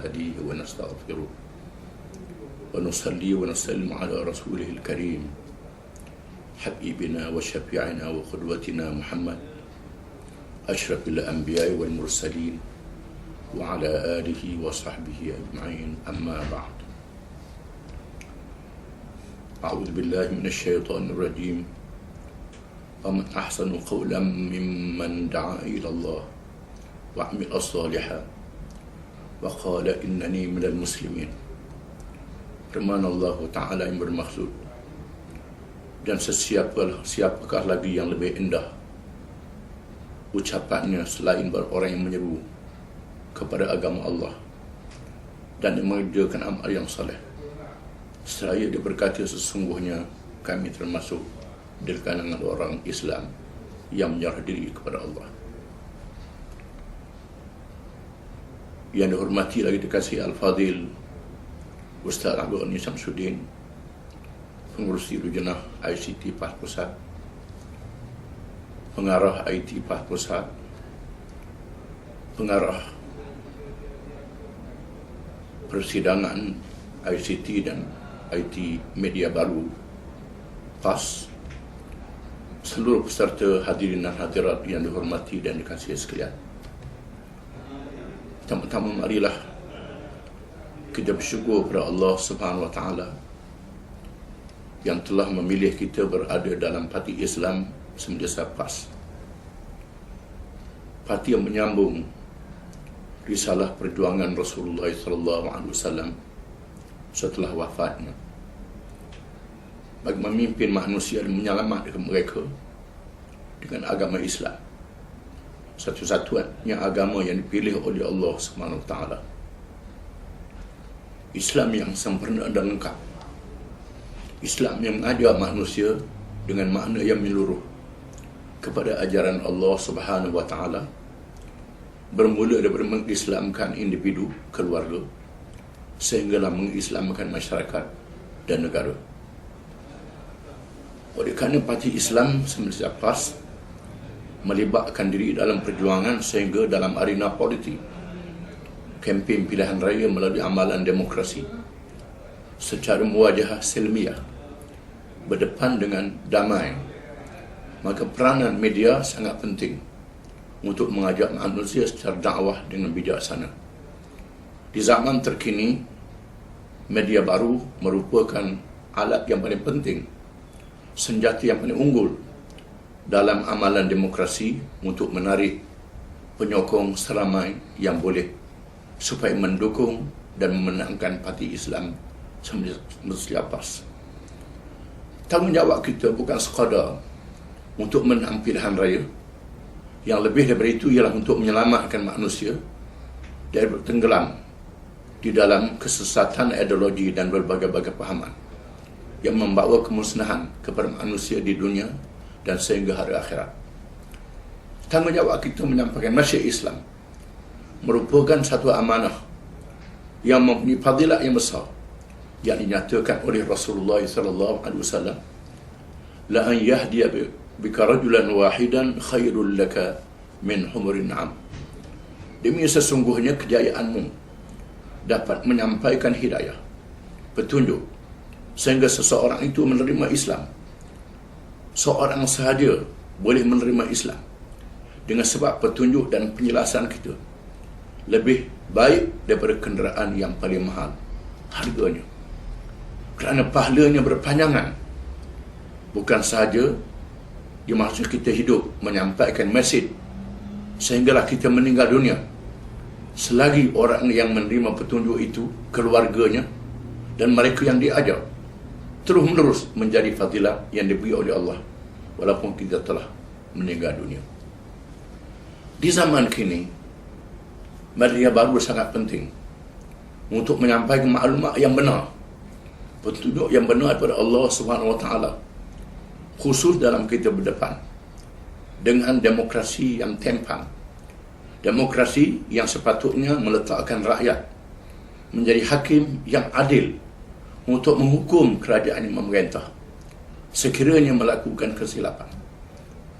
هديه ونستغفره ونصلي ونسلم على رسوله الكريم حبيبنا وشفيعنا وقدوتنا محمد أشرف الأنبياء والمرسلين وعلى آله وصحبه أجمعين. أما بعد، أعوذ بالله من الشيطان الرجيم. ومن أحسن قولا ممن دعا إلى الله وعمل صالحا وقال إنني من المسلمين. Firman Allah Ta'ala yang bermaksud, dan siapakah lagi yang lebih indah ucapannya selain orang yang menyeru kepada agama Allah dan yang mengerjakan amal yang saleh, seraya dia berkata, sesungguhnya kami termasuk di kalangan orang Islam yang menyerah diri kepada Allah. Yang dihormati lagi dikasihi Al-Fadil Ustaz Abdul Ghani Samsudin, pengurusi Lujnah ICT PAS Pusat, pengarah IT PAS Pusat, pengarah persidangan ICT dan IT Media Baru PAS, seluruh peserta hadirin dan hadirat yang dihormati dan dikasihi sekalian. Pertama-tama marilah kita bersyukur kepada Allah Subhanahu Wa Taala yang telah memilih kita berada dalam parti Islam Semdesa PAS, parti yang menyambung risalah perjuangan Rasulullah SAW setelah wafatnya, bagi memimpin manusia dan menyelamatkan mereka dengan agama Islam, satu-satunya agama yang dipilih oleh Allah Subhanahu Wa Taala. Islam yang sempurna dan lengkap, Islam yang mengajar manusia dengan makna yang menyeluruh kepada ajaran Allah Subhanahu Wa Taala, bermula daripada mengislamkan individu, keluarga, sehinggalah mengislamkan masyarakat dan negara. Oleh kerana parti Islam Semdesa PAS melibatkan diri dalam perjuangan sehingga dalam arena politik, kempen pilihan raya melalui amalan demokrasi secara muwajahah silmiah, berdepan dengan damai, maka peranan media sangat penting untuk mengajak manusia secara dakwah dengan bijaksana. Di zaman terkini, media baru merupakan alat yang paling penting, senjata yang paling unggul dalam amalan demokrasi untuk menarik penyokong seramai yang boleh supaya mendukung dan memenangkan parti Islam Semdesa PAS. Tanggungjawab kita bukan sekadar untuk menang pilihan raya, yang lebih daripada itu ialah untuk menyelamatkan manusia dari bertenggelam di dalam kesesatan ideologi dan berbagai-bagai pahaman yang membawa kemusnahan kepada manusia di dunia dan sehingga hari akhirat. Tanggungjawab kita menyampaikan nasihat Islam merupakan satu amanah yang mempunyai fadilat yang besar yang dinyatakan oleh Rasulullah SAW. La an yahdiya bika rajulan wahidan khairul laka min humurin na'am. Demi sesungguhnya kejayaanmu dapat menyampaikan hidayah, petunjuk, sehingga seseorang itu menerima Islam. Seorang sahaja boleh menerima Islam dengan sebab petunjuk dan penjelasan kita lebih baik daripada kenderaan yang paling mahal harganya, kerana pahalanya berpanjangan. Bukan sahaja dimaksud kita hidup menyampaikan mesej sehinggalah kita meninggal dunia, selagi orang yang menerima petunjuk itu, keluarganya dan mereka yang diajar, terus menerus menjadi fadilah yang diberi oleh Allah walaupun kita telah meninggal dunia. Di zaman kini, media baru sangat penting untuk menyampaikan maklumat yang benar, petunjuk yang benar daripada Allah Subhanahu Wa Taala, khusus dalam kita berdepan dengan demokrasi yang tempang, demokrasi yang sepatutnya meletakkan rakyat menjadi hakim yang adil untuk menghukum kerajaan yang memerintah sekiranya melakukan kesilapan.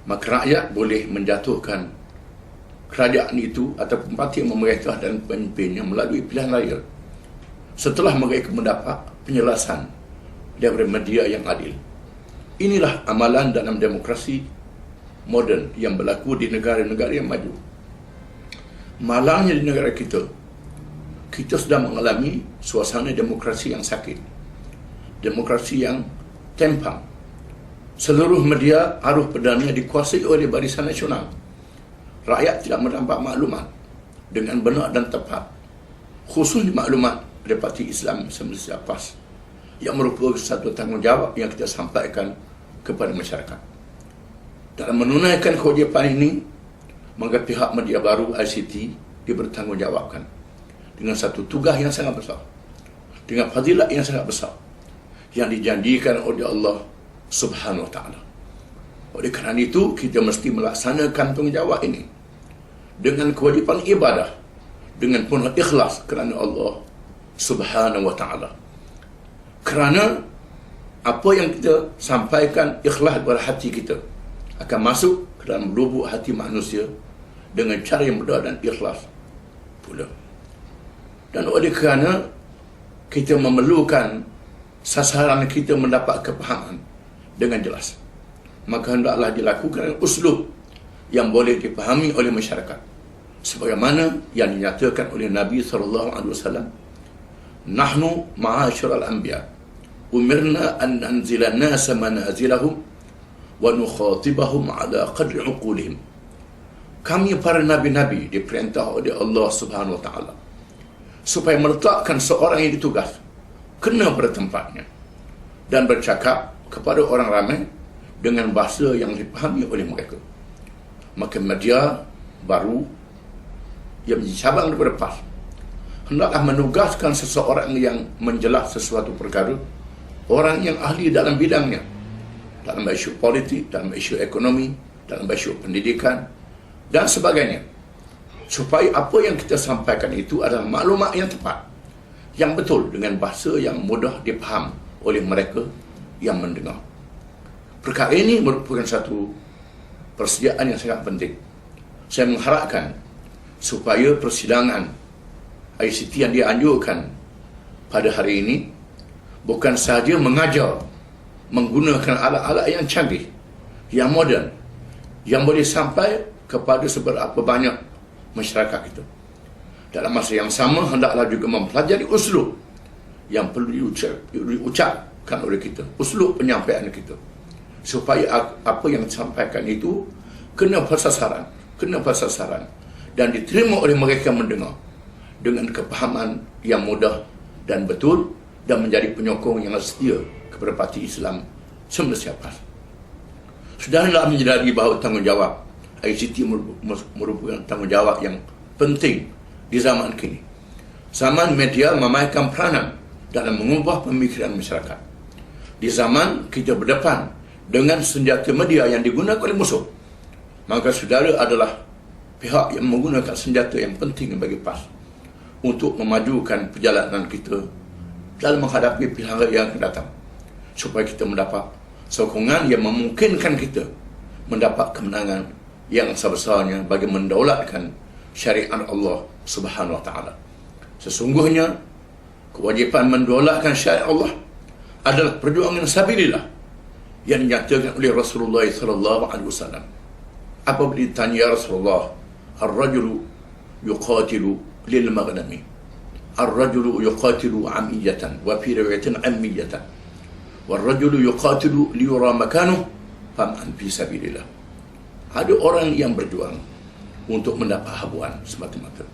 Maka rakyat boleh menjatuhkan kerajaan itu ataupun parti yang memerintah dan pemimpinnya melalui pilihan raya setelah mereka mendapat penjelasan daripada media yang adil. Inilah amalan dalam demokrasi moden yang berlaku di negara-negara yang maju. Malangnya di negara kita sedang mengalami suasana demokrasi yang sakit, demokrasi yang tempang. Seluruh media arus perdana dikuasai oleh Barisan Nasional. Rakyat tidak mendapat maklumat dengan benar dan tepat, khususnya maklumat dari Parti Islam Sembilan PAS, yang merupakan satu tanggungjawab yang kita sampaikan kepada masyarakat. Dalam menunaikan kewajipan ini, maka pihak media baru ICT dibertanggungjawabkan dengan satu tugas yang sangat besar, dengan fadilat yang sangat besar yang dijanjikan oleh Allah Subhanahu wa ta'ala. Oleh kerana itu, kita mesti melaksanakan tanggungjawab ini dengan kewajipan ibadah, dengan penuh ikhlas kerana Allah Subhanahu wa ta'ala. Kerana apa yang kita sampaikan ikhlas kepada hati kita akan masuk ke dalam lubuk hati manusia dengan cara yang mudah dan ikhlas pula. Dan oleh kerana kita memerlukan sasaran kita mendapat kepahaman dengan jelas, maka hendaklah dilakukan uslub yang boleh dipahami oleh masyarakat, sebagaimana yang dinyatakan oleh Nabi SAW. Nahnu ma'asyiral anbiya umirna an nanzila an-nasa manazilahum wa nukhatibahum ala qadri uqulihim. Kami para nabi-nabi diperintah oleh Allah Subhanahu wa ta'ala supaya meletakkan seorang yang ditugas kena pada tempatnya dan bercakap kepada orang ramai dengan bahasa yang dipahami oleh mereka. Maka media baru yang menjadi cabang daripada PAS hendaklah menugaskan seseorang yang menjelas sesuatu perkara, orang yang ahli dalam bidangnya, dalam isu politik, dalam isu ekonomi, dalam isu pendidikan dan sebagainya, supaya apa yang kita sampaikan itu adalah maklumat yang tepat, yang betul, dengan bahasa yang mudah dipaham oleh mereka yang mendengar. Perkara ini merupakan satu persediaan yang sangat penting. Saya mengharapkan supaya persidangan ICT yang dianjurkan pada hari ini bukan sahaja mengajar menggunakan alat-alat yang canggih, yang moden, yang boleh sampai kepada seberapa banyak masyarakat kita. Dalam masa yang sama, hendaklah juga mempelajari uslub yang perlu diucapkan oleh kita, uslub penyampaian kita, supaya apa yang disampaikan itu kena sasaran, dan diterima oleh mereka yang mendengar dengan kepahaman yang mudah dan betul, dan menjadi penyokong yang setia kepada Parti Islam Sembilan PAS. Sudah hendak menyedari bahawa tanggungjawab ICT merupakan tanggungjawab yang penting di zaman kini. Zaman media memainkan peranan dalam mengubah pemikiran masyarakat. Di zaman kita berdepan dengan senjata media yang digunakan oleh musuh, maka saudara adalah pihak yang menggunakan senjata yang penting bagi PAS untuk memajukan perjalanan kita dalam menghadapi pilihan raya yang akan datang, supaya kita mendapat sokongan yang memungkinkan kita mendapat kemenangan yang sebesarnya bagi mendaulatkan syariat Allah Subhanahu wa ta'ala. Sesungguhnya kewajipan mendaulatkan syariat Allah adalah perjuangan sabilillah yang dinyatakan oleh Rasulullah SAW. Apabila ditanya, ya Rasulullah, ar-rajulu yuqatilu lil maghnami, ar-rajulu yuqatilu amiyatan, wa fi riwayatin amiyatan, wal-rajulu yuqatilu liyura makanuh fam'an fi sabilillah. Ada orang yang berjuang untuk mendapat habuan semata-mata.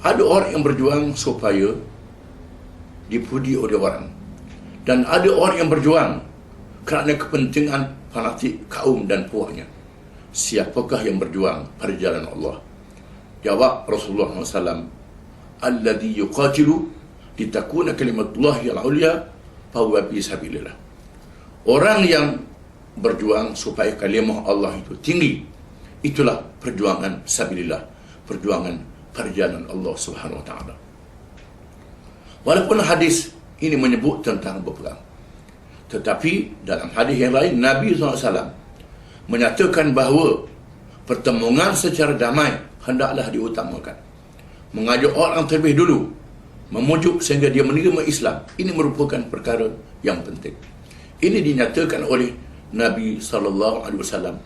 Ada orang yang berjuang supaya dipuji oleh orang, dan ada orang yang berjuang kerana kepentingan fanatik kaum dan puaknya. Siapakah yang berjuang pada jalan Allah? Jawab Rasulullah SAW, alladhi yuqatilu litakuna kalimatullahi al-ulya fahuwa fi sabilillah. Orang yang berjuang supaya kalimah Allah itu tinggi, itulah perjuangan sabilillah, perjuangan pada jalan Allah Subhanahu wa ta'ala. Walaupun hadis ini menyebut tentang berperang, tetapi dalam hadis yang lain Nabi SAW menyatakan bahawa pertemuan secara damai hendaklah diutamakan. Mengajak orang terlebih dulu, memujuk sehingga dia menerima Islam, ini merupakan perkara yang penting. Ini dinyatakan oleh Nabi SAW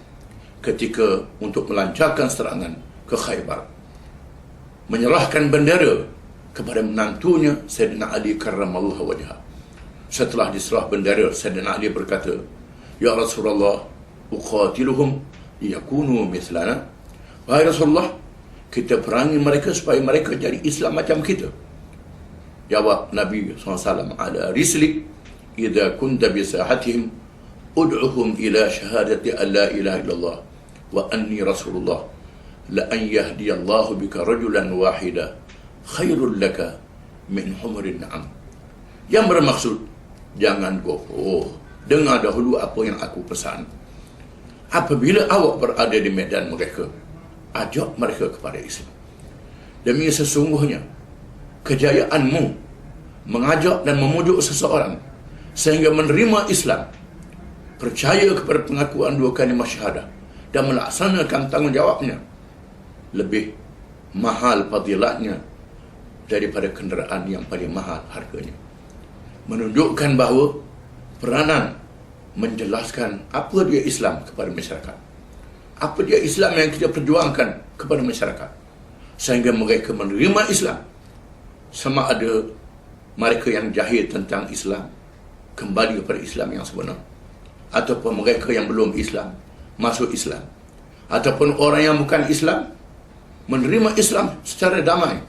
ketika untuk melancarkan serangan ke Khaybar, menyerahkan bendera kepada menantunya Sayyidina Ali karramallahu wajhah. Setelah diserah bendera, Sayyidina Ali berkata, "Ya Rasulullah, uqatiluhum liyakunu mithlana." Wahai Rasulullah, kita perangi mereka supaya mereka jadi Islam macam kita. Jawab Nabi SAW, "Ala rislik, idza kunta bi sahatihim, ud'uhum ila syahadati an la ilaha illallah wa anni Rasulullah, la an yahdiyallahu bika rajulan wahida khairul laka min humurin na'am." Yang bermaksud, jangan gopoh, dengar dahulu apa yang aku pesan. Apabila awak berada di medan mereka, ajak mereka kepada Islam. Demi sesungguhnya kejayaanmu mengajak dan memujuk seseorang sehingga menerima Islam, percaya kepada pengakuan dua kalimah syahadah dan melaksanakan tanggungjawabnya, lebih mahal fadilatnya daripada kenderaan yang paling mahal harganya. Menunjukkan bahawa peranan menjelaskan apa dia Islam kepada masyarakat, apa dia Islam yang kita perjuangkan kepada masyarakat, sehingga mereka menerima Islam. Sama ada mereka yang jahil tentang Islam kembali kepada Islam yang sebenar, ataupun mereka yang belum Islam masuk Islam, ataupun orang yang bukan Islam menerima Islam secara damai,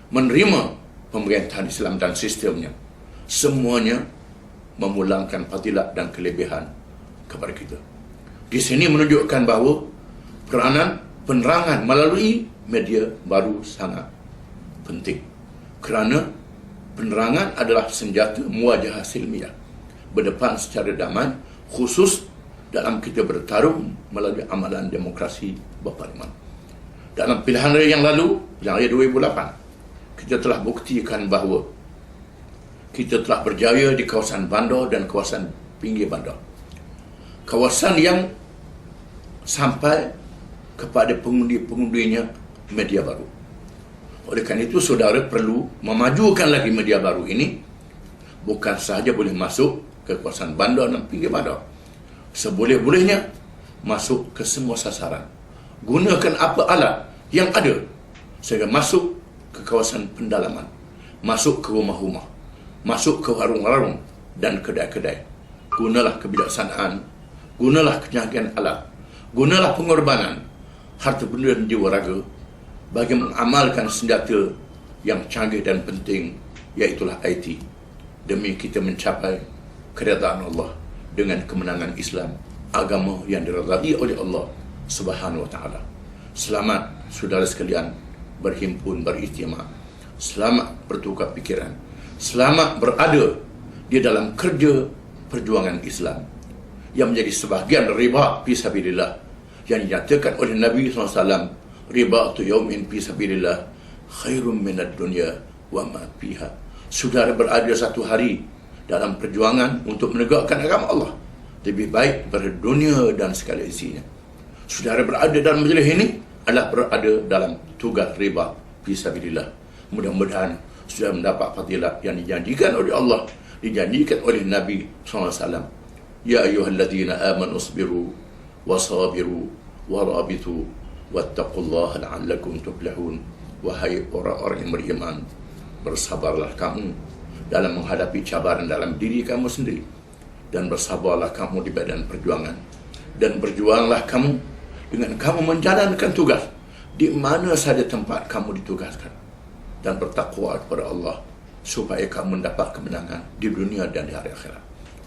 menerima pemerintahan Islam dan sistemnya. Semuanya memulangkan fadilat dan kelebihan kepada kita. Di sini menunjukkan bahawa peranan penerangan melalui media baru sangat penting, kerana penerangan adalah senjata muwajahah silmiah, berdepan secara damai, khusus dalam kita bertarung melalui amalan demokrasi berparlimen. Dalam pilihan raya yang lalu, pilihan raya 2008, kita telah buktikan bahawa kita telah berjaya di kawasan bandar dan kawasan pinggir bandar, kawasan yang sampai kepada pengundi-pengundinya media baru. Oleh kerana itu, saudara perlu memajukan lagi media baru ini. Bukan sahaja boleh masuk ke kawasan bandar dan pinggir bandar, seboleh-bolehnya masuk ke semua sasaran. Gunakan apa alat yang ada sehingga masuk ke kawasan pendalaman, masuk ke rumah-rumah, masuk ke warung-warung dan kedai-kedai. Gunalah kebijaksanaan, gunalah kecanggihan alat, gunalah pengorbanan harta benda dan jiwa raga bagi mengamalkan senjata yang canggih dan penting, iaitulah IT, demi kita mencapai keredaan Allah dengan kemenangan Islam, agama yang diridai oleh Allah Subhanahu wa taala. Selamat saudara sekalian berhimpun, berijtima. Selamat bertukar pikiran. Selamat berada di dalam kerja perjuangan Islam yang menjadi sebahagian riba fisabilillah yang dinyatakan oleh Nabi SAW. Ribatu yaumin fisabilillah khairum minad dunya wa ma fiha. Saudara berada satu hari dalam perjuangan untuk menegakkan agama Allah lebih baik daripada dunia dan segala isinya. Saudara berada dalam majlis ini adalah berada dalam tugas riba fisabilillah. Mudah-mudahan sudah mendapat fadilat yang dijanjikan oleh Allah, dijanjikan oleh Nabi SAW. Ya ayyuhalladzina amanu isbiru wasabiru warabitu wattaqullaha la'allakum tuflihun. Wahai orang-orang yang beriman, bersabarlah kamu dalam menghadapi cabaran dalam diri kamu sendiri, dan bersabarlah kamu di medan perjuangan, dan berjuanglah kamu dengan kamu menjalankan tugas di mana saja tempat kamu ditugaskan, dan bertakwa kepada Allah supaya kamu mendapat kemenangan di dunia dan di hari akhirat.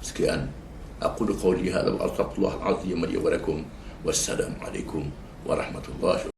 Sekian, aqulu qawli hadza wa astaghfirullahal azim li wa lakum. Wassalamualaikum warahmatullahi wabarakatuh.